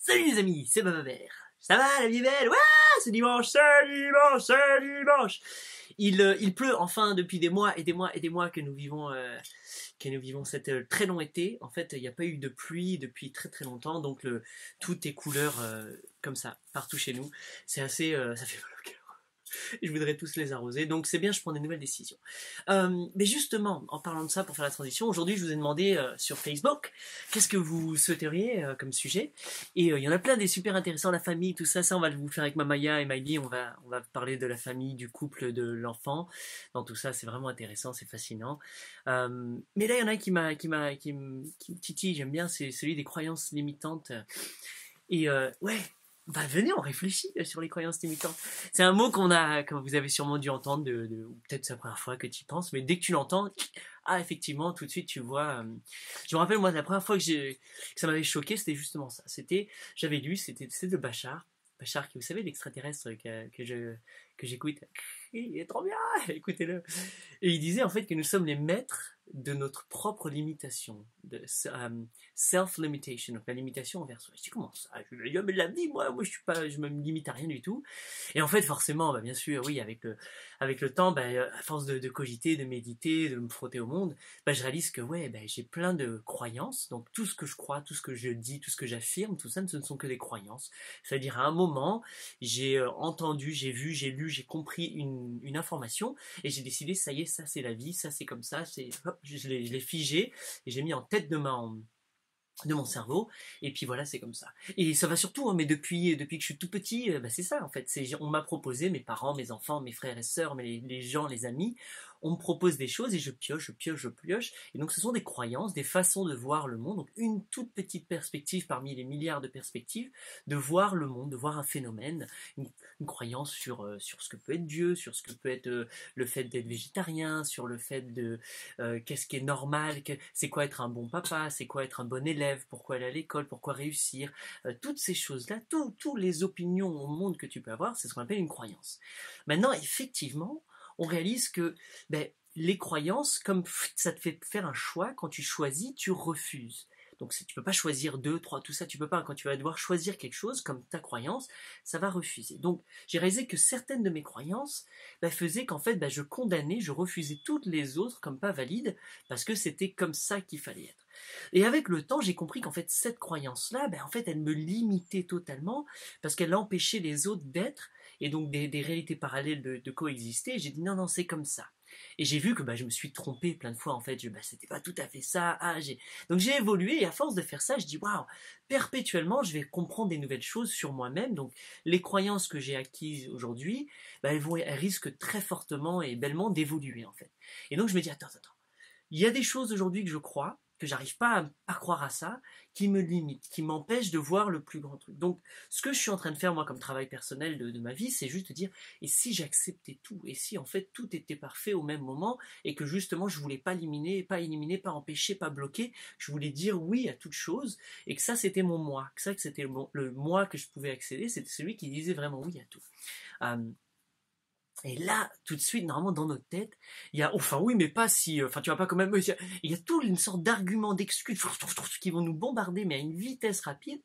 Salut les amis, c'est Bababert. Ça va la vie est belle? Ouais, c'est dimanche, c'est dimanche, c'est dimanche. Il pleut enfin depuis des mois et des mois et des mois que nous vivons cette très long été. En fait, il n'y a pas eu de pluie depuis très très longtemps, donc tout est couleur comme ça partout chez nous. C'est assez, ça fait mal au cœur. Je voudrais tous les arroser, donc c'est bien, je prends des nouvelles décisions. Mais justement, en parlant de ça, pour faire la transition, aujourd'hui je vous ai demandé sur Facebook, qu'est-ce que vous souhaiteriez comme sujet, et il y en a plein des super intéressants, la famille, tout ça, on va vous faire avec Mamaya et Miley, on va parler de la famille, du couple, de l'enfant, dans tout ça, c'est vraiment intéressant, c'est fascinant. Mais là, il y en a un qui me titille, j'aime bien, c'est celui des croyances limitantes, et ouais, bah venez, on réfléchit sur les croyances limitantes. C'est un mot que vous avez sûrement dû entendre, ou peut-être c'est la première fois que tu y penses, mais dès que tu l'entends, ah effectivement, tout de suite tu vois. Je me rappelle moi la première fois que ça m'avait choqué, c'était justement ça. J'avais lu, c'était de Bachar qui, vous savez, l'extraterrestre que j'écoute. Il est trop bien, écoutez-le. Et il disait en fait que nous sommes les maîtres de notre propre limitation, de self-limitation, donc la limitation envers soi. Je dis comment ça? Je dis mais la vie, moi je me limite à rien du tout. Et en fait forcément, bah, bien sûr, oui, avec le temps, bah, à force de cogiter, de méditer, de me frotter au monde, bah, je réalise que ouais, bah, j'ai plein de croyances. Donc tout ce que je crois, tout ce que je dis, tout ce que j'affirme, tout ça, ce ne sont que des croyances. C'est-à-dire à un moment, j'ai entendu, j'ai vu, j'ai lu, j'ai compris une information et j'ai décidé, ça y est, ça c'est la vie, ça c'est comme ça, hop, je l'ai figé et j'ai mis en tête de mon cerveau, et puis voilà, c'est comme ça. Et ça va surtout, hein, mais depuis que je suis tout petit, bah c'est ça en fait. On m'a proposé, mes parents, mes enfants, mes frères et sœurs, les gens, les amis, on me propose des choses et je pioche. Et donc ce sont des croyances, des façons de voir le monde, donc une toute petite perspective parmi les milliards de perspectives, de voir le monde, de voir un phénomène, une croyance sur ce que peut être Dieu, sur ce que peut être le fait d'être végétarien, sur le fait de qu'est-ce qui est normal, c'est quoi être un bon papa, c'est quoi être un bon élève, pourquoi aller à l'école, pourquoi réussir, toutes ces choses-là, toutes les opinions au monde que tu peux avoir, c'est ce qu'on appelle une croyance. Maintenant, effectivement, on réalise que ben, les croyances, comme ça te fait faire un choix, quand tu choisis, tu refuses. Donc tu peux pas choisir 2, 3, tout ça, tu peux pas. Quand tu vas devoir choisir quelque chose, comme ta croyance, ça va refuser. Donc j'ai réalisé que certaines de mes croyances faisaient qu'en fait je condamnais, je refusais toutes les autres comme pas valides, parce que c'était comme ça qu'il fallait être. Et avec le temps, j'ai compris qu'en fait cette croyance-là, en fait elle me limitait totalement, parce qu'elle empêchait les autres d'être, et donc des réalités parallèles de coexister, et j'ai dit non, c'est comme ça. Et j'ai vu que je me suis trompé plein de fois, en fait, c'était pas tout à fait ça, donc j'ai évolué, et à force de faire ça, je dis waouh, perpétuellement je vais comprendre des nouvelles choses sur moi-même, donc les croyances que j'ai acquises aujourd'hui, elles risquent très fortement et bellement d'évoluer en fait. Et donc je me dis attends, il y a des choses aujourd'hui que je crois, que j'arrive pas à croire à ça, qui me limitent, qui m'empêchent de voir le plus grand truc. Donc, ce que je suis en train de faire, moi, comme travail personnel de ma vie, c'est juste de dire, et si j'acceptais tout, et si, en fait, tout était parfait au même moment, et que, justement, je voulais pas éliminer, pas empêcher, pas bloquer, je voulais dire oui à toute chose, et que ça, c'était mon moi, que c'était le moi que je pouvais accéder, c'était celui qui disait vraiment oui à tout. Et là, tout de suite, normalement, dans notre tête, il y a, enfin oui, mais pas si, enfin tu vas pas quand même, il y a toute une sorte d'arguments, d'excuses qui vont nous bombarder, mais à une vitesse rapide,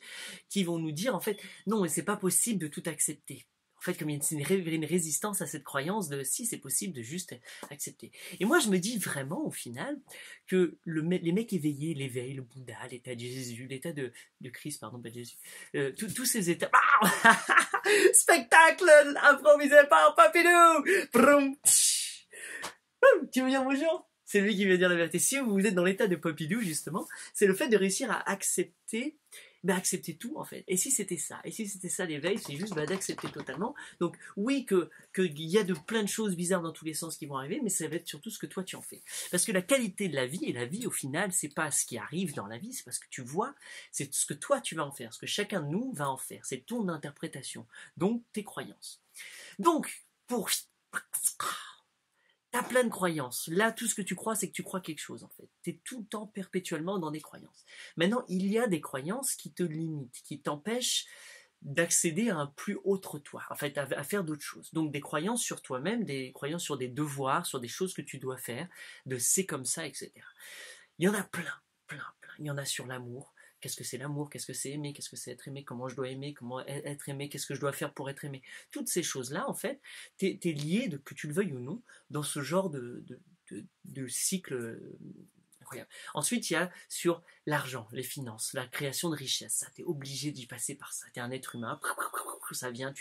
qui vont nous dire, en fait, non, mais c'est pas possible de tout accepter. En fait, comme il y a une résistance à cette croyance de si c'est possible de juste accepter. Et moi, je me dis vraiment, au final, que les mecs éveillés, l'éveil, le Bouddha, l'état de Jésus, l'état de Christ, pardon, pas de Jésus, tous ces états, spectacle improvisé par Papilou. Tu veux dire bonjour? C'est lui qui vient dire la vérité. Si vous êtes dans l'état de Papilou, justement, c'est le fait de réussir à accepter accepter tout en fait. Et si c'était ça l'éveil, c'est juste d'accepter totalement. Donc oui qu'il y a plein de choses bizarres dans tous les sens qui vont arriver, mais ça va être surtout ce que toi tu en fais. Parce que la qualité de la vie, et la vie au final, c'est pas ce qui arrive dans la vie, c'est pas ce que tu vois, c'est ce que toi tu vas en faire, ce que chacun de nous va en faire. C'est ton interprétation, donc tes croyances. Donc, t'as plein de croyances. Là, tout ce que tu crois, c'est que tu crois quelque chose, en fait. T'es tout le temps, perpétuellement dans des croyances. Maintenant, il y a des croyances qui te limitent, qui t'empêchent d'accéder à un plus autre toi, en fait, à faire d'autres choses. Donc, des croyances sur toi-même, des croyances sur des devoirs, sur des choses que tu dois faire, de c'est comme ça, etc. Il y en a plein. Il y en a sur l'amour. Qu'est-ce que c'est l'amour? Qu'est-ce que c'est aimer? Qu'est-ce que c'est être aimé? Comment je dois aimer? Comment être aimé? Qu'est-ce que je dois faire pour être aimé? Toutes ces choses-là, en fait, t'es lié, que tu le veuilles ou non, dans ce genre de cycle incroyable. Ensuite, il y a sur l'argent, les finances, la création de richesse. Ça, t'es obligé d'y passer par ça. T'es un être humain, ça vient,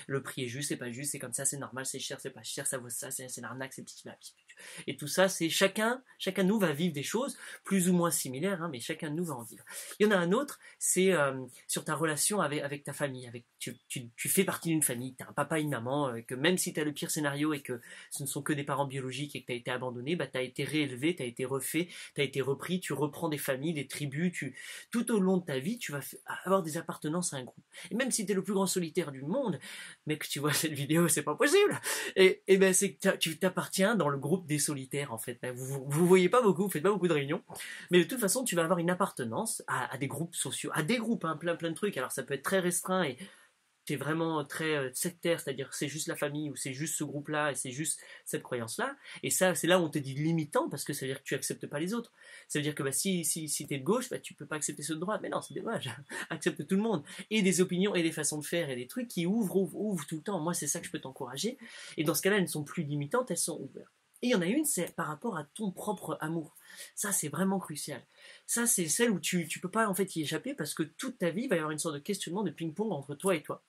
le prix est juste, c'est pas juste, c'est comme ça, c'est normal, c'est cher, c'est pas cher, ça vaut ça, c'est l'arnaque, c'est petit. Et tout ça, c'est chacun de nous va vivre des choses plus ou moins similaires, hein, mais chacun de nous va en vivre. Il y en a un autre, c'est sur ta relation avec ta famille. Tu fais partie d'une famille, tu as un papa et une maman, que même si tu as le pire scénario et que ce ne sont que des parents biologiques et que tu as été abandonné, bah, tu as été réélevé, tu as été refait, tu as été repris, tu reprends des familles, des tribus, tout au long de ta vie, tu vas avoir des appartenances à un groupe. Et même si tu es le plus grand solitaire du monde, mais que tu vois cette vidéo, c'est pas possible. Et ben c'est que tu t'appartiens dans le groupe des solitaires en fait. Vous voyez pas beaucoup, vous faites pas beaucoup de réunions, mais de toute façon tu vas avoir une appartenance à des groupes sociaux, à des groupes, hein, plein de trucs. Alors ça peut être très restreint et c'est vraiment très sectaire, c'est-à-dire c'est juste la famille ou c'est juste ce groupe-là et c'est juste cette croyance-là. Et ça, c'est là où on te dit limitant parce que ça veut dire que tu acceptes pas les autres. Ça veut dire que bah, si t'es de gauche, bah, tu peux pas accepter ceux de droite. Mais non, c'est dommage. Accepte tout le monde. Et des opinions et des façons de faire et des trucs qui ouvrent tout le temps. Moi, c'est ça que je peux t'encourager. Et dans ce cas-là, elles ne sont plus limitantes, elles sont ouvertes. Et il y en a une, c'est par rapport à ton propre amour. Ça, c'est vraiment crucial. Ça, c'est celle où tu peux pas en fait y échapper parce que toute ta vie, il va y avoir une sorte de questionnement de ping-pong entre toi et toi.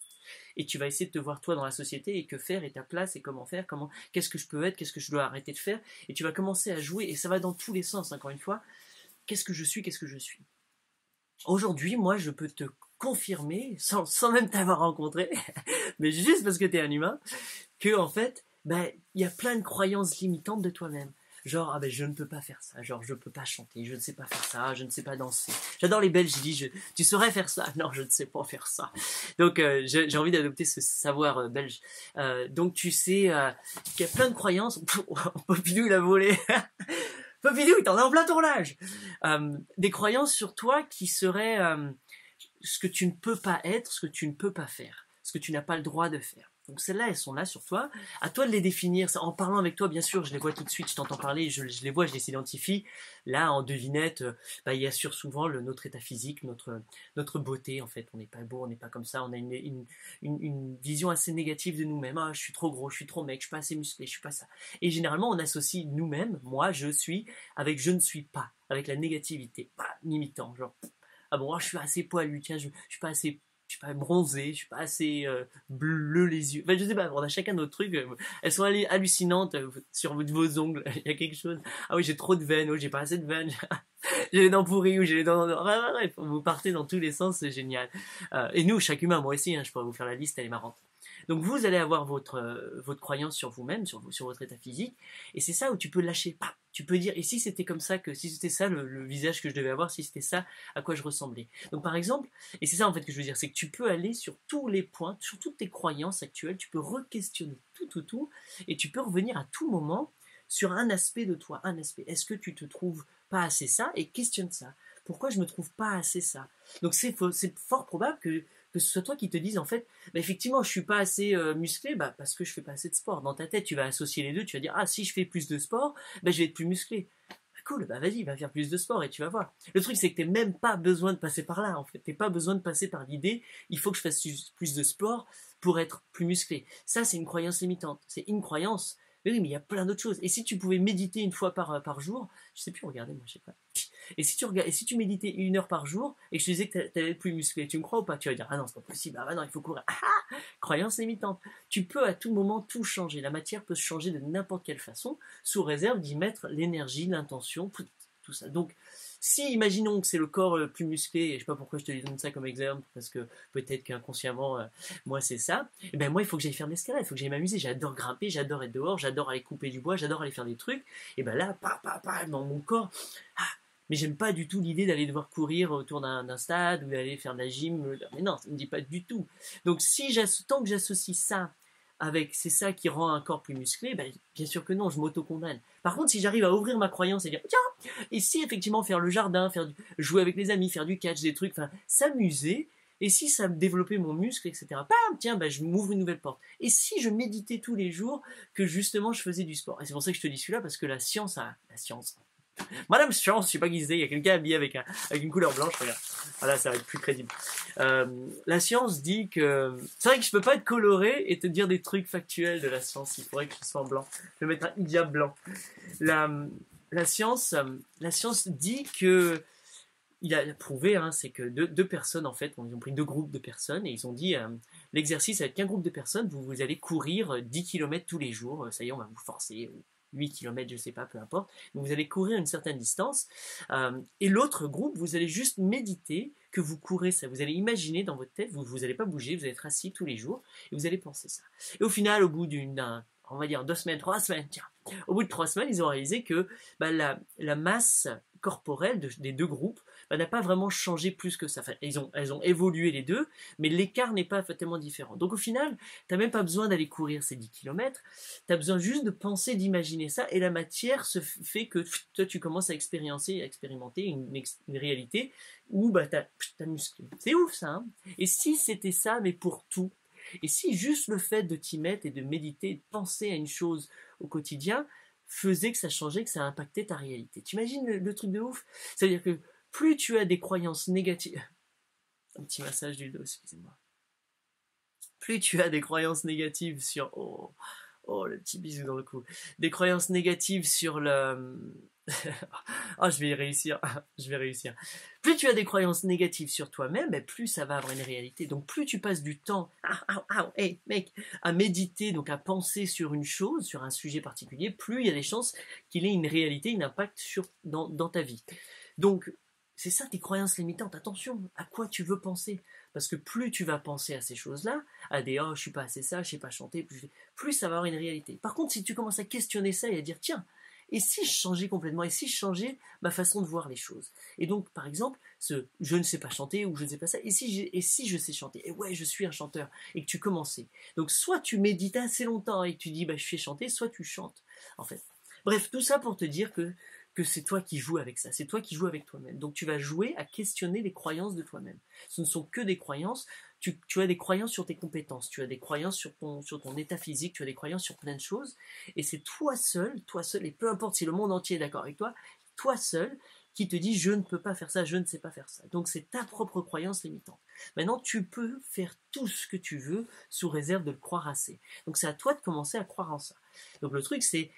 Et tu vas essayer de te voir toi dans la société et que faire et ta place et comment faire, qu'est-ce que je peux être, qu'est-ce que je dois arrêter de faire. Et tu vas commencer à jouer et ça va dans tous les sens, encore une fois. Qu'est-ce que je suis? Aujourd'hui, moi, je peux te confirmer, sans même t'avoir rencontré, mais juste parce que tu es un humain, que en fait, ben, y a plein de croyances limitantes de toi-même. Genre, ah ben je ne peux pas faire ça, genre je ne peux pas chanter, je ne sais pas faire ça, je ne sais pas danser. J'adore les Belges, je dis, tu saurais faire ça? Non, je ne sais pas faire ça. Donc j'ai envie d'adopter ce savoir belge. Donc tu sais qu'il y a plein de croyances. Popidou, il a volé. Popidou, il t'en est en plein tournage. Des croyances sur toi qui seraient ce que tu ne peux pas être, ce que tu ne peux pas faire, ce que tu n'as pas le droit de faire. Donc celles-là, elles sont là sur toi. À toi de les définir. En parlant avec toi, bien sûr, je les vois tout de suite, je t'entends parler, je les vois, je les identifie. Là, en devinette, bah, il y a souvent notre état physique, notre beauté, en fait. On n'est pas beau, on n'est pas comme ça. On a une vision assez négative de nous-mêmes. Ah, je suis trop gros, je suis trop mec, je suis pas assez musclé, je suis pas ça. Et généralement, on associe nous-mêmes, moi, je suis, avec je ne suis pas, avec la négativité. Bah, limitant, genre, ah bon, je suis assez poilu, tiens, je suis pas assez... Je suis pas bronzé, je suis pas assez bleu les yeux. Enfin, je sais pas, on a chacun notre truc. Elles sont hallucinantes sur vos ongles. Il y a quelque chose. Ah oui, j'ai trop de veines. Oh, j'ai pas assez de veines. J'ai les dents pourries ou j'ai les dents... Bref, vous partez dans tous les sens, c'est génial. Et nous, chaque humain, moi aussi, hein, je pourrais vous faire la liste, elle est marrante. Donc vous allez avoir votre croyance sur vous-même, sur votre état physique, et c'est ça où tu peux lâcher. Tu peux dire, et si c'était comme ça, si c'était ça le visage que je devais avoir, si c'était ça à quoi je ressemblais. Donc par exemple, et c'est ça en fait que je veux dire, c'est que tu peux aller sur tous les points, sur toutes tes croyances actuelles, tu peux re-questionner tout, et tu peux revenir à tout moment sur un aspect de toi, un aspect. Est-ce que tu te trouves pas assez ça? Et questionne ça. Pourquoi je me trouve pas assez ça? Donc c'est fort probable que ce soit toi qui te dise en fait, bah effectivement je suis pas assez musclé, bah parce que je fais pas assez de sport. Dans ta tête tu vas associer les deux, tu vas dire ah si je fais plus de sport, bah je vais être plus musclé. Bah, cool, bah vas-y, va faire plus de sport et tu vas voir. Le truc c'est que t'as même pas besoin de passer par là en fait, t'as pas besoin de passer par l'idée, il faut que je fasse plus de sport pour être plus musclé. Ça c'est une croyance limitante, c'est une croyance. Mais oui, mais il y a plein d'autres choses. Et si tu pouvais méditer une fois par jour, je sais plus, regardez, moi je sais pas. Et si tu méditais 1 heure par jour et que je te disais que tu allais être plus musclé, tu me crois ou pas? Tu vas dire ah non, c'est pas possible, ah non, il faut courir. Ah, croyance limitante. Tu peux à tout moment tout changer. La matière peut se changer de n'importe quelle façon, sous réserve d'y mettre l'énergie, l'intention, tout ça. Donc, si imaginons que c'est le corps le plus musclé, et je sais pas pourquoi je te donne ça comme exemple, parce que peut-être qu'inconsciemment, moi c'est ça, et ben moi il faut que j'aille faire de l'escalade, il faut que j'aille m'amuser, j'adore grimper, j'adore être dehors, j'adore aller couper du bois, j'adore aller faire des trucs, et ben là, dans mon corps, mais j'aime pas du tout l'idée d'aller devoir courir autour d'un stade ou d'aller faire de la gym, mais non, ça me dit pas du tout. Donc tant que j'associe ça avec c'est ça qui rend un corps plus musclé, ben, bien sûr que non, je m'auto-condamne. Par contre, si j'arrive à ouvrir ma croyance et dire tiens, et si effectivement faire le jardin, jouer avec les amis, faire du catch, des trucs, enfin s'amuser, et si ça me développait mon muscle, etc. Bam, tiens, ben, je m'ouvre une nouvelle porte. Et si je méditais tous les jours que justement je faisais du sport. Et c'est pour ça que je te dis celui-là, parce que la science, Madame Science, je sais pas qui c'est, il y a quelqu'un habillé avec une couleur blanche, regarde. Voilà, ça va être plus crédible. La science dit que... C'est vrai que je peux pas être coloré et te dire des trucs factuels de la science, il faudrait que je sois en blanc. Je vais mettre un hijab blanc. La science dit que... Il a prouvé, hein, c'est que deux personnes, en fait, ils ont pris deux groupes de personnes et ils ont dit, l'exercice avec un groupe de personnes, vous allez courir 10 km tous les jours, ça y est, on va vous forcer, 8 km, je sais pas, peu importe. Donc vous allez courir une certaine distance. Et l'autre groupe, vous allez juste méditer que vous courez ça. Vous allez imaginer dans votre tête, vous n'allez pas bouger, vous allez être assis tous les jours et vous allez penser ça. Et au final, au bout on va dire 2 semaines, 3 semaines, tiens, au bout de 3 semaines, ils ont réalisé que la masse corporelle des deux groupes n'a pas vraiment changé plus que ça. Enfin, elles ont évolué les deux, mais l'écart n'est pas tellement différent. Donc au final, tu n'as même pas besoin d'aller courir ces 10 km, tu as besoin juste de penser, d'imaginer ça, et la matière se fait que toi tu commences à expérimenter une réalité où t'as musclé. C'est ouf ça, hein. Et si c'était ça, mais pour tout, et si juste le fait de t'y mettre et de méditer, de penser à une chose au quotidien, faisait que ça changeait, que ça impactait ta réalité. Tu imagines le truc de ouf? C'est-à-dire que plus tu as des croyances négatives... Un petit massage du dos, excusez-moi. Plus tu as des croyances négatives sur... Oh, le petit bisou dans le cou. Des croyances négatives sur le... Oh, je vais réussir. Plus tu as des croyances négatives sur toi-même, plus ça va avoir une réalité. Donc plus tu passes du temps hey, mec, à méditer, donc à penser sur une chose, sur un sujet particulier, plus il y a des chances qu'il ait une réalité, un impact dans ta vie. Donc c'est ça tes croyances limitantes. Attention, à quoi tu veux penser? Parce que plus tu vas penser à ces choses-là, à des je suis pas assez ça, je sais pas chanter, plus ça va avoir une réalité. Par contre, si tu commences à questionner ça et à dire tiens, et si je changeais complètement, et si je changeais ma façon de voir les choses? Et donc, par exemple, je ne sais pas chanter ou je ne sais pas ça, et si je sais chanter, et ouais, je suis un chanteur, et que tu commençais. Donc, soit tu médites assez longtemps et que tu dis je fais chanter, soit tu chantes, en fait. Bref, tout ça pour te dire que c'est toi qui joues avec ça, c'est toi qui joues avec toi-même. Donc tu vas jouer à questionner les croyances de toi-même. Ce ne sont que des croyances, tu as des croyances sur tes compétences, tu as des croyances sur ton état physique, tu as des croyances sur plein de choses, et c'est toi seul, et peu importe si le monde entier est d'accord avec toi seul, qui te dit je ne peux pas faire ça, je ne sais pas faire ça. Donc c'est ta propre croyance limitante. Maintenant tu peux faire tout ce que tu veux sous réserve de le croire assez. Donc c'est à toi de commencer à croire en ça. Donc le truc c'est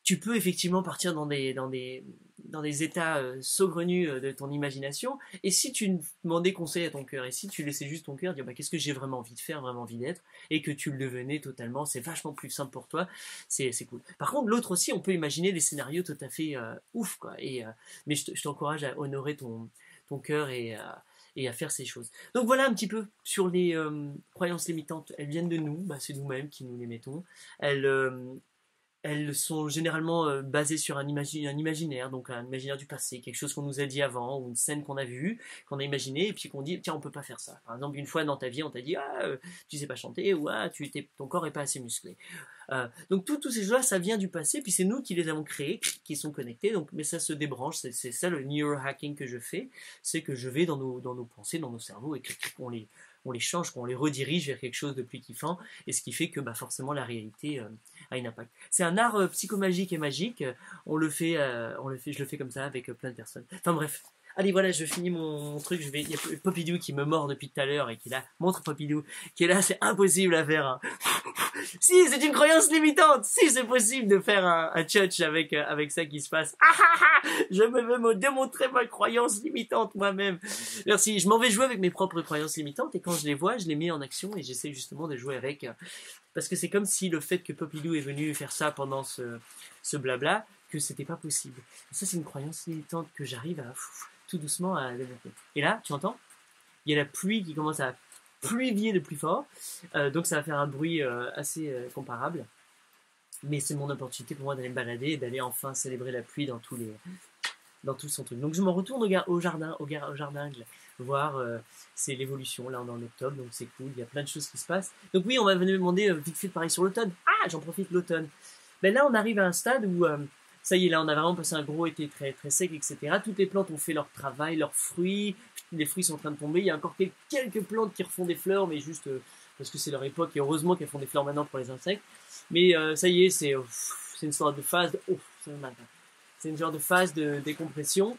tu peux effectivement partir dans des états saugrenus de ton imagination, et si tu demandais conseil à ton cœur, et si tu laissais juste ton cœur dire qu'est-ce que j'ai vraiment envie de faire, vraiment envie d'être, et que tu le devenais totalement, c'est vachement plus simple pour toi, c'est cool. Par contre, l'autre aussi, on peut imaginer des scénarios tout à fait ouf, quoi, mais je t'encourage à honorer ton cœur et à faire ces choses. Donc voilà un petit peu sur les croyances limitantes. Elles viennent de nous, c'est nous-mêmes qui nous les mettons. Elles sont généralement basées sur un imaginaire, donc un imaginaire du passé, quelque chose qu'on nous a dit avant, ou une scène qu'on a vue, qu'on a imaginée, et puis qu'on dit, tiens, on peut pas faire ça. Par exemple, une fois dans ta vie, on t'a dit, tu sais pas chanter, ou ton corps est pas assez musclé. Donc toutes ces choses-là, ça vient du passé, puis c'est nous qui les avons créés, qui sont connectés, donc, mais ça se débranche, c'est ça le neurohacking que je fais, c'est que je vais dans nos pensées, dans nos cerveaux, et on les change, qu'on les redirige vers quelque chose de plus kiffant, et ce qui fait que forcément la réalité a un impact. C'est un art psychomagique et magique, je le fais comme ça avec plein de personnes. Enfin bref, allez voilà, je finis mon truc, il y a Popidou qui me mord depuis tout à l'heure et qui est là, montre Popidou, qui est là, c'est impossible à faire. Hein. Si, c'est une croyance limitante. Si, c'est possible de faire un church avec ça qui se passe. Je veux me démontrer ma croyance limitante moi-même. Merci. Je m'en vais jouer avec mes propres croyances limitantes et quand je les vois, je les mets en action et j'essaie justement de jouer avec. Parce que c'est comme si le fait que Popidou est venu faire ça pendant ce blabla, que c'était pas possible. Et ça, c'est une croyance limitante que j'arrive à tout doucement à développer. Et là, tu entends? Il y a la pluie qui commence à pluvier de plus fort, donc ça va faire un bruit assez comparable, mais c'est mon opportunité pour moi d'aller me balader et d'aller enfin célébrer la pluie dans tout son truc. Donc je m'en retourne au jardin voir c'est l'évolution, là on est en octobre, donc c'est cool, il y a plein de choses qui se passent. Donc oui, on va venir me demander vite fait pareil sur l'automne. J'en profite l'automne. Ben là on arrive à un stade où ça y est, là on a vraiment passé un gros été très, très sec, etc. Toutes les plantes ont fait leur travail, leurs fruits, les fruits sont en train de tomber, il y a encore quelques plantes qui refont des fleurs, mais juste parce que c'est leur époque, et heureusement qu'elles font des fleurs maintenant pour les insectes. Mais ça y est, c'est une sorte de phase de C'est une genre de phase de décompression.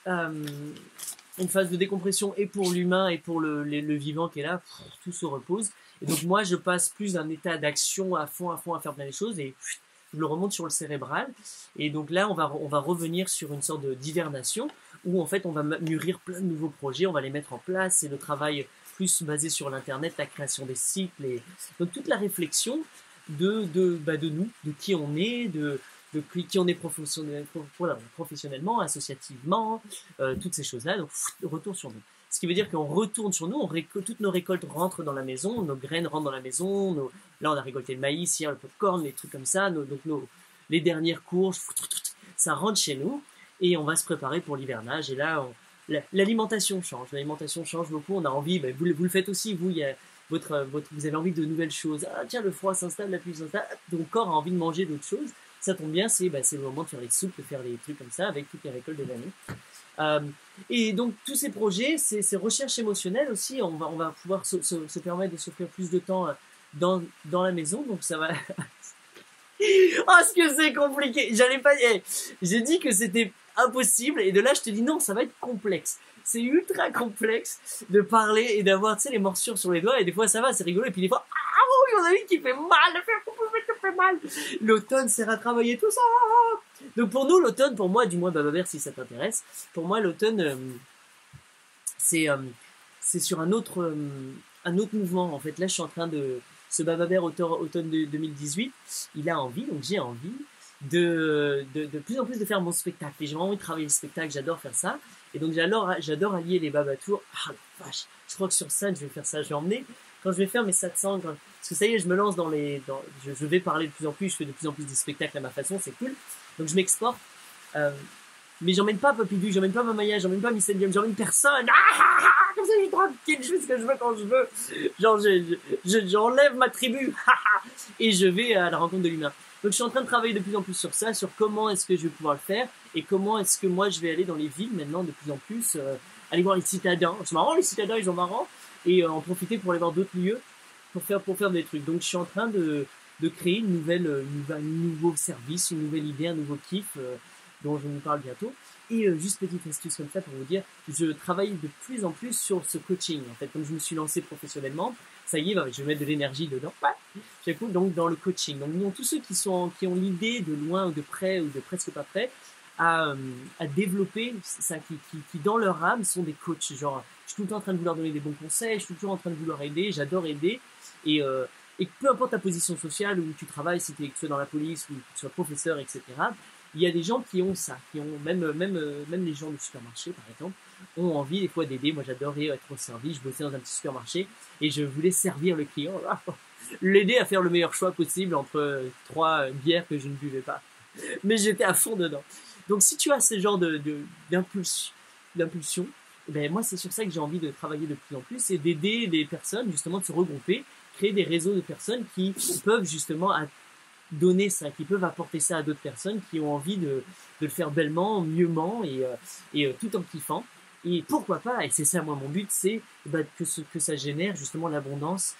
Une phase de décompression et pour l'humain et pour le vivant qui est là, tout se repose. Et donc moi, je passe plus d'un état d'action à fond, à faire plein de choses et je le remonte sur le cérébral. Et donc là, on va revenir sur une sorte d'hivernation où en fait, on va mûrir plein de nouveaux projets, on va les mettre en place. C'est le travail plus basé sur l'internet, la création des sites, donc toute la réflexion de nous, de qui on est, de qui on est professionnellement, associativement, toutes ces choses-là. Donc, retour sur nous. Ce qui veut dire qu'on retourne sur nous, toutes nos récoltes rentrent dans la maison, nos graines rentrent dans la maison. Là, on a récolté le maïs, hier le popcorn, les trucs comme ça. Les dernières courges, ça rentre chez nous et on va se préparer pour l'hivernage. Et là, l'alimentation change. L'alimentation change beaucoup. On a envie, vous le faites aussi, vous, vous avez envie de nouvelles choses. Ah, tiens, le froid s'installe, la pluie s'installe. Ton corps a envie de manger d'autres choses. Ça tombe bien, c'est le moment de faire les soupes, de faire des trucs comme ça avec toutes les récoltes de l'année. Et donc tous ces projets, ces recherches émotionnelles aussi, on va pouvoir se permettre de s'offrir plus de temps dans la maison. Donc ça va. Oh, ce que c'est compliqué. J'ai dit que c'était impossible et de là je te dis non, ça va être complexe. C'est ultra complexe de parler et d'avoir, tu sais, les morsures sur les doigts et des fois ça va, c'est rigolo et puis des fois, il y en a une qui fait mal, ça fait mal. L'automne sert à travailler tout ça. Donc pour nous, l'automne, pour moi, du moins Bababère si ça t'intéresse, pour moi l'automne, c'est sur un autre mouvement. En fait, là je suis en train de, ce Bababère automne de 2018, il a envie, donc j'ai envie de plus en plus de faire mon spectacle. Et j'ai vraiment envie de travailler le spectacle, j'adore faire ça. Et donc j'adore allier les babatours. Ah la vache, je crois que sur scène je vais faire ça. Je vais emmener, quand je vais faire mes 700, parce que ça y est, je me lance je vais parler de plus en plus, je fais de plus en plus des spectacles à ma façon, c'est cool. Donc je m'exporte. Mais j'emmène pas Papidou, j'emmène pas Mamaya, j'emmène pas Miss Indium, j'emmène personne. Comme ça je suis tranquille, je fais ce que je veux quand je veux. Genre j'enlève ma tribu. Et je vais à la rencontre de l'humain. Donc je suis en train de travailler de plus en plus sur ça, sur comment est-ce que je vais pouvoir le faire et comment est-ce que moi je vais aller dans les villes maintenant de plus en plus, aller voir les citadins. C'est marrant, les citadins ils sont marrants et en profiter pour aller voir d'autres lieux pour faire des trucs. Donc je suis en train de créer un nouveau service, une nouvelle idée, un nouveau kiff dont je vous parle bientôt. Et juste petite astuce comme ça pour vous dire, je travaille de plus en plus sur ce coaching. En fait, comme je me suis lancé professionnellement, ça y est, je vais mettre de l'énergie dedans. Ouais. Donc dans le coaching. Donc tous ceux qui ont l'idée de loin ou de près ou de presque pas près à développer ça, qui dans leur âme sont des coachs. Genre, je suis tout le temps en train de vouloir donner des bons conseils, je suis toujours en train de vouloir aider, j'adore aider. Et peu importe ta position sociale où tu travailles, si tu es dans la police ou que tu sois professeur, etc. Il y a des gens qui ont ça, qui ont même les gens du supermarché par exemple ont envie des fois d'aider. Moi j'adorais être au service, je bossais dans un petit supermarché et je voulais servir le client, l'aider à faire le meilleur choix possible entre 3 bières que je ne buvais pas. Mais j'étais à fond dedans. Donc si tu as ce genre d'impulsion, ben moi c'est sur ça que j'ai envie de travailler de plus en plus, et d'aider des personnes justement de se regrouper, créer des réseaux de personnes qui peuvent justement donner ça, qui peuvent apporter ça à d'autres personnes qui ont envie de le faire bellement, mieuxement et tout en kiffant. Et pourquoi pas, et c'est ça moi mon but, c'est que ça génère justement l'abondance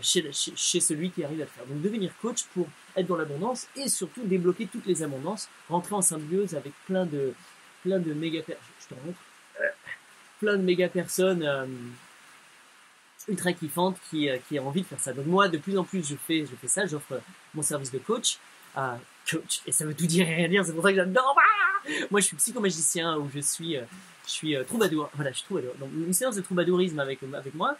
chez celui qui arrive à le faire. Donc devenir coach pour être dans l'abondance et surtout débloquer toutes les abondances, rentrer en symbiose avec plein de méga plein de méga personnes ultra kiffantes qui ont envie de faire ça. Donc moi de plus en plus je fais ça, j'offre mon service de coach, et ça veut tout dire et rien dire, c'est pour ça que j'adore. Moi je suis psychomagicien ou je suis troubadour. Voilà, je suis troubadour. Donc une séance de troubadourisme avec moi.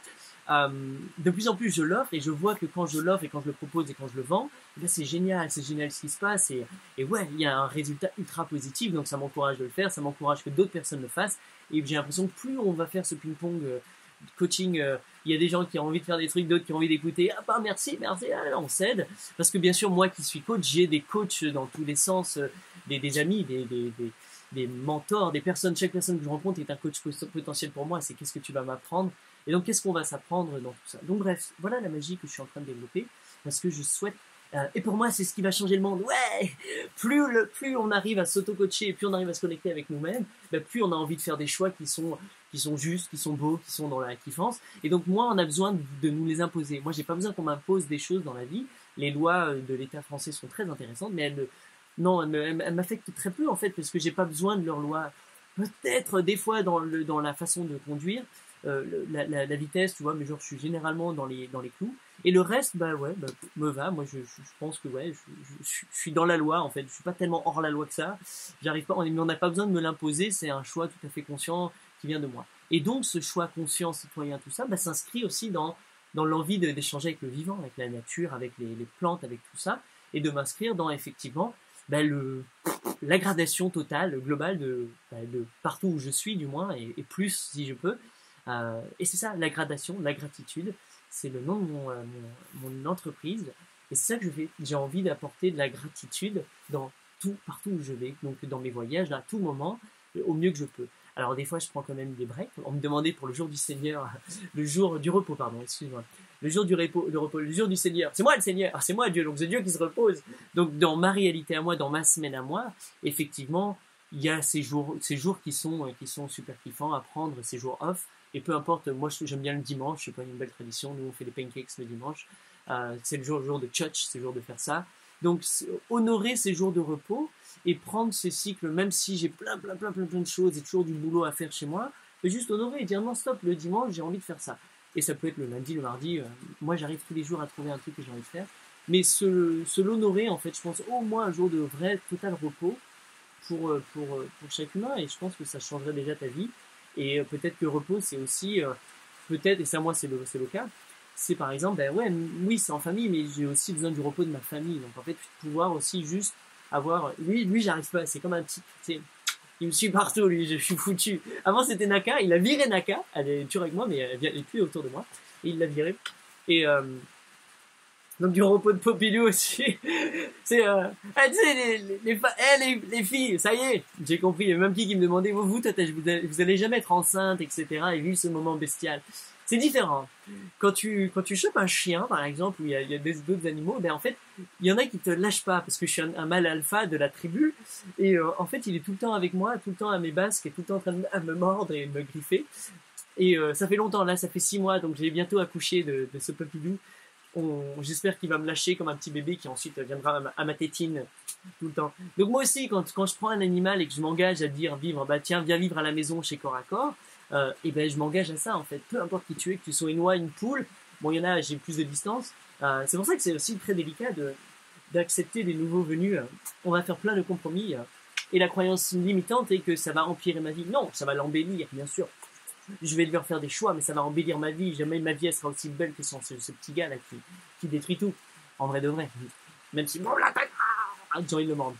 De plus en plus je l'offre et je vois que quand je l'offre et quand je le propose et quand je le vends, c'est génial ce qui se passe et ouais, il y a un résultat ultra positif, donc ça m'encourage de le faire, ça m'encourage que d'autres personnes le fassent, et j'ai l'impression que plus on va faire ce ping-pong coaching, il y a des gens qui ont envie de faire des trucs, d'autres qui ont envie d'écouter, merci, on s'aide, parce que bien sûr moi qui suis coach, j'ai des coachs dans tous les sens, des amis, des mentors, des personnes, chaque personne que je rencontre est un coach potentiel pour moi, c'est qu'est-ce que tu vas m'apprendre. Et donc, qu'est-ce qu'on va s'apprendre dans tout ça? Donc, bref, voilà la magie que je suis en train de développer, parce que je souhaite... et pour moi, c'est ce qui va changer le monde. Ouais, plus on arrive à s'auto-coacher, plus on arrive à se connecter avec nous-mêmes, plus on a envie de faire des choix qui sont justes, qui sont beaux, qui sont dans la kiffance. Et donc, moins on a besoin de nous les imposer. Moi, j'ai pas besoin qu'on m'impose des choses dans la vie. Les lois de l'État français sont très intéressantes, mais non, elle m'affecte très peu en fait, parce que j'ai pas besoin de leurs lois. Peut-être des fois dans la façon de conduire, la vitesse, tu vois, mais genre je suis généralement dans les clous. Et le reste, bah ouais, bah, me va. Moi, je pense que ouais, je suis dans la loi en fait. Je suis pas tellement hors la loi que ça. J'arrive pas, on n'a pas besoin de me l'imposer. C'est un choix tout à fait conscient qui vient de moi. Et donc, ce choix conscient, citoyen, tout ça, bah, s'inscrit aussi dans l'envie d'échanger avec le vivant, avec la nature, avec les plantes, avec tout ça, et de m'inscrire dans effectivement bah, la gradation totale, globale de partout où je suis, du moins, et plus si je peux. Et c'est ça, la gradation, la gratitude, c'est le nom de mon entreprise. Et c'est ça que je fais. J'ai envie d'apporter de la gratitude partout où je vais, donc dans mes voyages, à tout moment, au mieux que je peux. Alors des fois, je prends quand même des breaks. On me demandait pour le jour du Seigneur, le jour du repos, pardon, excuse-moi. Le jour du repos, le jour du Seigneur. C'est moi le Seigneur, c'est moi Dieu, donc c'est Dieu qui se repose. Donc dans ma réalité à moi, dans ma semaine à moi, effectivement, il y a ces jours qui sont super kiffants à prendre, ces jours off. Et peu importe, moi j'aime bien le dimanche, c'est pas une belle tradition, nous on fait des pancakes le dimanche. C'est le jour de church, c'est le jour de faire ça. Donc honorer ces jours de repos et prendre ces cycles, même si j'ai plein de choses et toujours du boulot à faire chez moi, mais juste honorer et dire non stop, le dimanche j'ai envie de faire ça. Et ça peut être le lundi, le mardi, moi j'arrive tous les jours à trouver un truc que j'ai envie de faire. Mais se l'honorer en fait, je pense au moins un jour de vrai total repos pour chaque humain, et je pense que ça changerait déjà ta vie. Et peut-être que le repos c'est aussi, peut-être, et ça moi c'est le cas, c'est par exemple, ben ouais, oui, c'est en famille, mais j'ai aussi besoin du repos de ma famille. Donc en fait, pouvoir aussi juste avoir. Lui, j'arrive pas. C'est comme un petit. Il me suit partout, lui. Je suis foutu. Avant, c'était Naka. Il a viré Naka. Elle est dure avec moi, mais elle est plus autour de moi. Et il l'a viré. Et donc du repos de Popilou aussi. C'est tu sais les filles, ça y est, j'ai compris. Il y a même qui me demandait vous allez jamais être enceinte, etc. et vivre ce moment bestial. C'est différent. Quand tu chopes un chien, par exemple, où il y a d'autres animaux, ben en fait, il y en a qui te lâchent pas parce que je suis un mâle alpha de la tribu et en fait, il est tout le temps avec moi, tout le temps à mes basques, et tout le temps en train de me mordre et de me griffer. Et ça fait longtemps, là, ça fait 6 mois, donc j'ai bientôt accouché de ce papillou. J'espère qu'il va me lâcher comme un petit bébé qui ensuite viendra à ma tétine tout le temps. Donc moi aussi, quand je prends un animal et que je m'engage à dire vivre, bah tiens, viens vivre à la maison chez Corps à Corps, et ben je m'engage à ça en fait. Peu importe qui tu es, que tu sois une oie, une poule, bon il y en a, j'ai plus de distance. C'est pour ça que c'est aussi très délicat d'accepter des nouveaux venus. On va faire plein de compromis. Et la croyance limitante est que ça va empirer ma vie. Non, ça va l'embellir, bien sûr. Je vais devoir faire des choix, mais ça va embellir ma vie. Jamais ma vie elle sera aussi belle que ce petit gars là qui détruit tout. En vrai de vrai. Même si bon la tête, genre il le morde.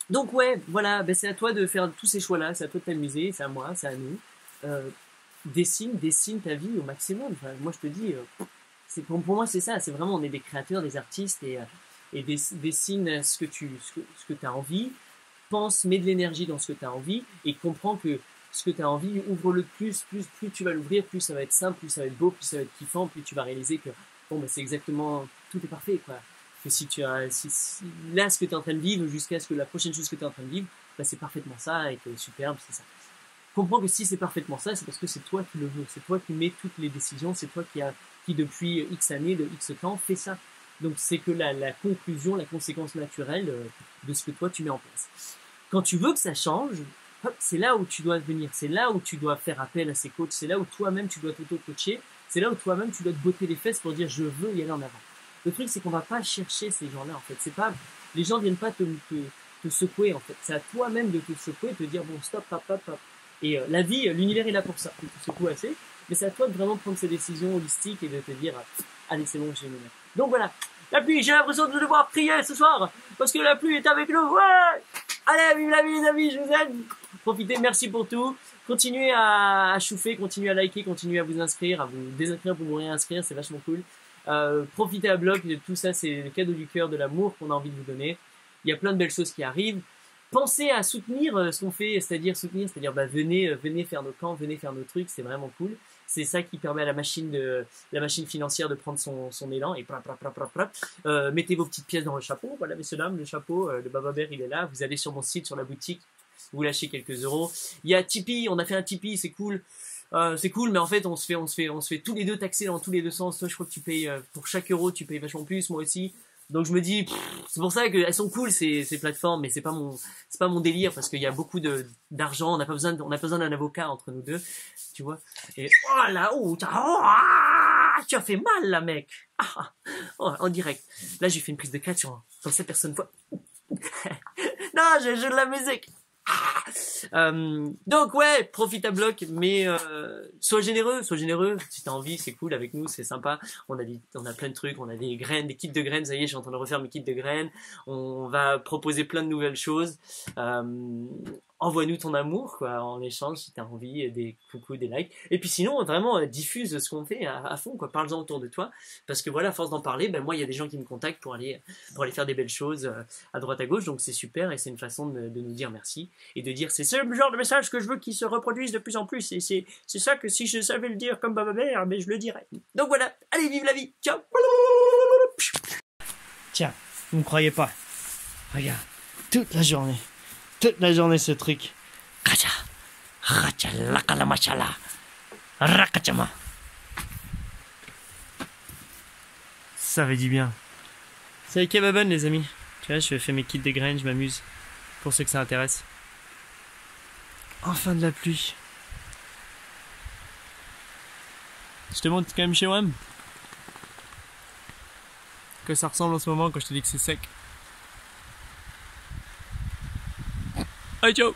Donc ouais, voilà, ben c'est à toi de faire tous ces choix-là, c'est à toi de t'amuser, c'est à moi, c'est à nous. Dessine ta vie au maximum. Enfin, moi je te dis, pour moi c'est ça, c'est vraiment on est des créateurs, des artistes et dessine ce que tu as envie, pense, mets de l'énergie dans ce que tu as envie et comprends que ce que tu as envie, ouvre-le plus tu vas l'ouvrir, plus ça va être simple, plus ça va être beau, plus ça va être kiffant, plus tu vas réaliser que bon ben c'est exactement, tout est parfait quoi. Que si tu as là ce que tu es en train de vivre jusqu'à ce que la prochaine chose que tu es en train de vivre, ben c'est parfaitement ça et que superbe, c'est ça. Comprends que si c'est parfaitement ça, c'est parce que c'est toi qui le veux, c'est toi qui mets toutes les décisions, c'est toi qui depuis X années, de X temps, fait ça. Donc c'est que la conclusion, la conséquence naturelle de ce que toi tu mets en place. Quand tu veux que ça change, hop, c'est là où tu dois venir, c'est là où tu dois faire appel à ces coachs, c'est là où toi-même tu dois t'auto-coacher, c'est là où toi-même tu dois te botter les fesses pour dire je veux y aller en avant. Le truc c'est qu'on va pas chercher ces gens-là en fait, c'est pas, les gens viennent pas te secouer en fait, c'est à toi-même de te secouer, de te dire bon stop, hop. Et la vie, l'univers est là pour ça, il te secoue assez, mais c'est à toi de vraiment prendre ces décisions holistiques et de te dire allez c'est bon, je vais me mettre. Donc voilà, la pluie, j'ai l'impression de devoir prier ce soir parce que la pluie est avec nous. Ouais, allez, vive la vie les amis, je vous aime. Profitez, merci pour tout. Continuez à chauffer, continuez à liker, continuez à vous inscrire, à vous désinscrire pour vous réinscrire, c'est vachement cool. Profitez à bloc, tout ça c'est le cadeau du cœur, de l'amour qu'on a envie de vous donner. Il y a plein de belles choses qui arrivent. Pensez à soutenir ce qu'on fait, c'est-à-dire bah, venez faire nos camps, venez faire nos trucs, c'est vraiment cool. C'est ça qui permet à la machine financière de prendre son élan et mettez vos petites pièces dans le chapeau. Voilà, messieurs dames, le chapeau, le Baba Bear, il est là. Vous allez sur mon site, sur la boutique, vous lâchez quelques euros. Il y a Tipeee, on a fait un Tipeee, c'est cool. C'est cool, mais en fait, on se fait tous les deux taxer dans tous les deux sens. Toi, je crois que tu payes, pour chaque euro, tu payes vachement plus, moi aussi. Donc je me dis, c'est pour ça qu'elles sont cool ces plateformes, mais c'est pas mon délire parce qu'il y a beaucoup d'argent, on n'a pas besoin d'un avocat entre nous deux, tu vois. Et oh là, tu as fait mal là, mec. Oh, en direct. Là j'ai fait une prise de crête sur cette personne. Non, je joue de la musique. Donc ouais, profite à bloc, mais sois généreux si t'as envie, c'est cool avec nous, c'est sympa. On a plein de trucs, on a des graines, des kits de graines, ça y est, je suis en train de refaire mes kits de graines. On va proposer plein de nouvelles choses. Envoie-nous ton amour, quoi, en échange si t'as envie, des coucous, des likes. Et puis sinon, vraiment, diffuse ce qu'on fait à fond, quoi. Parle-en autour de toi. Parce que voilà, à force d'en parler, ben moi, il y a des gens qui me contactent pour aller faire des belles choses à droite à gauche. Donc c'est super et c'est une façon de nous dire merci. Et de dire, c'est ce genre de message que je veux qu'ils se reproduisent de plus en plus. Et c'est ça que si je savais le dire comme ma mère, mais je le dirais. Donc voilà, allez, vive la vie. Ciao. Tiens, vous ne me croyez pas. Regarde, toute la journée ce truc. Racha, racha, lakala machala, rakachama. Ça fait du bien. C'est avec Kebabon les amis. Tu vois, je fais mes kits de graines, je m'amuse. Pour ceux que ça intéresse. Enfin de la pluie. Je te montre quand même chez WAM que ça ressemble en ce moment quand je te dis que c'est sec. Allez, ciao!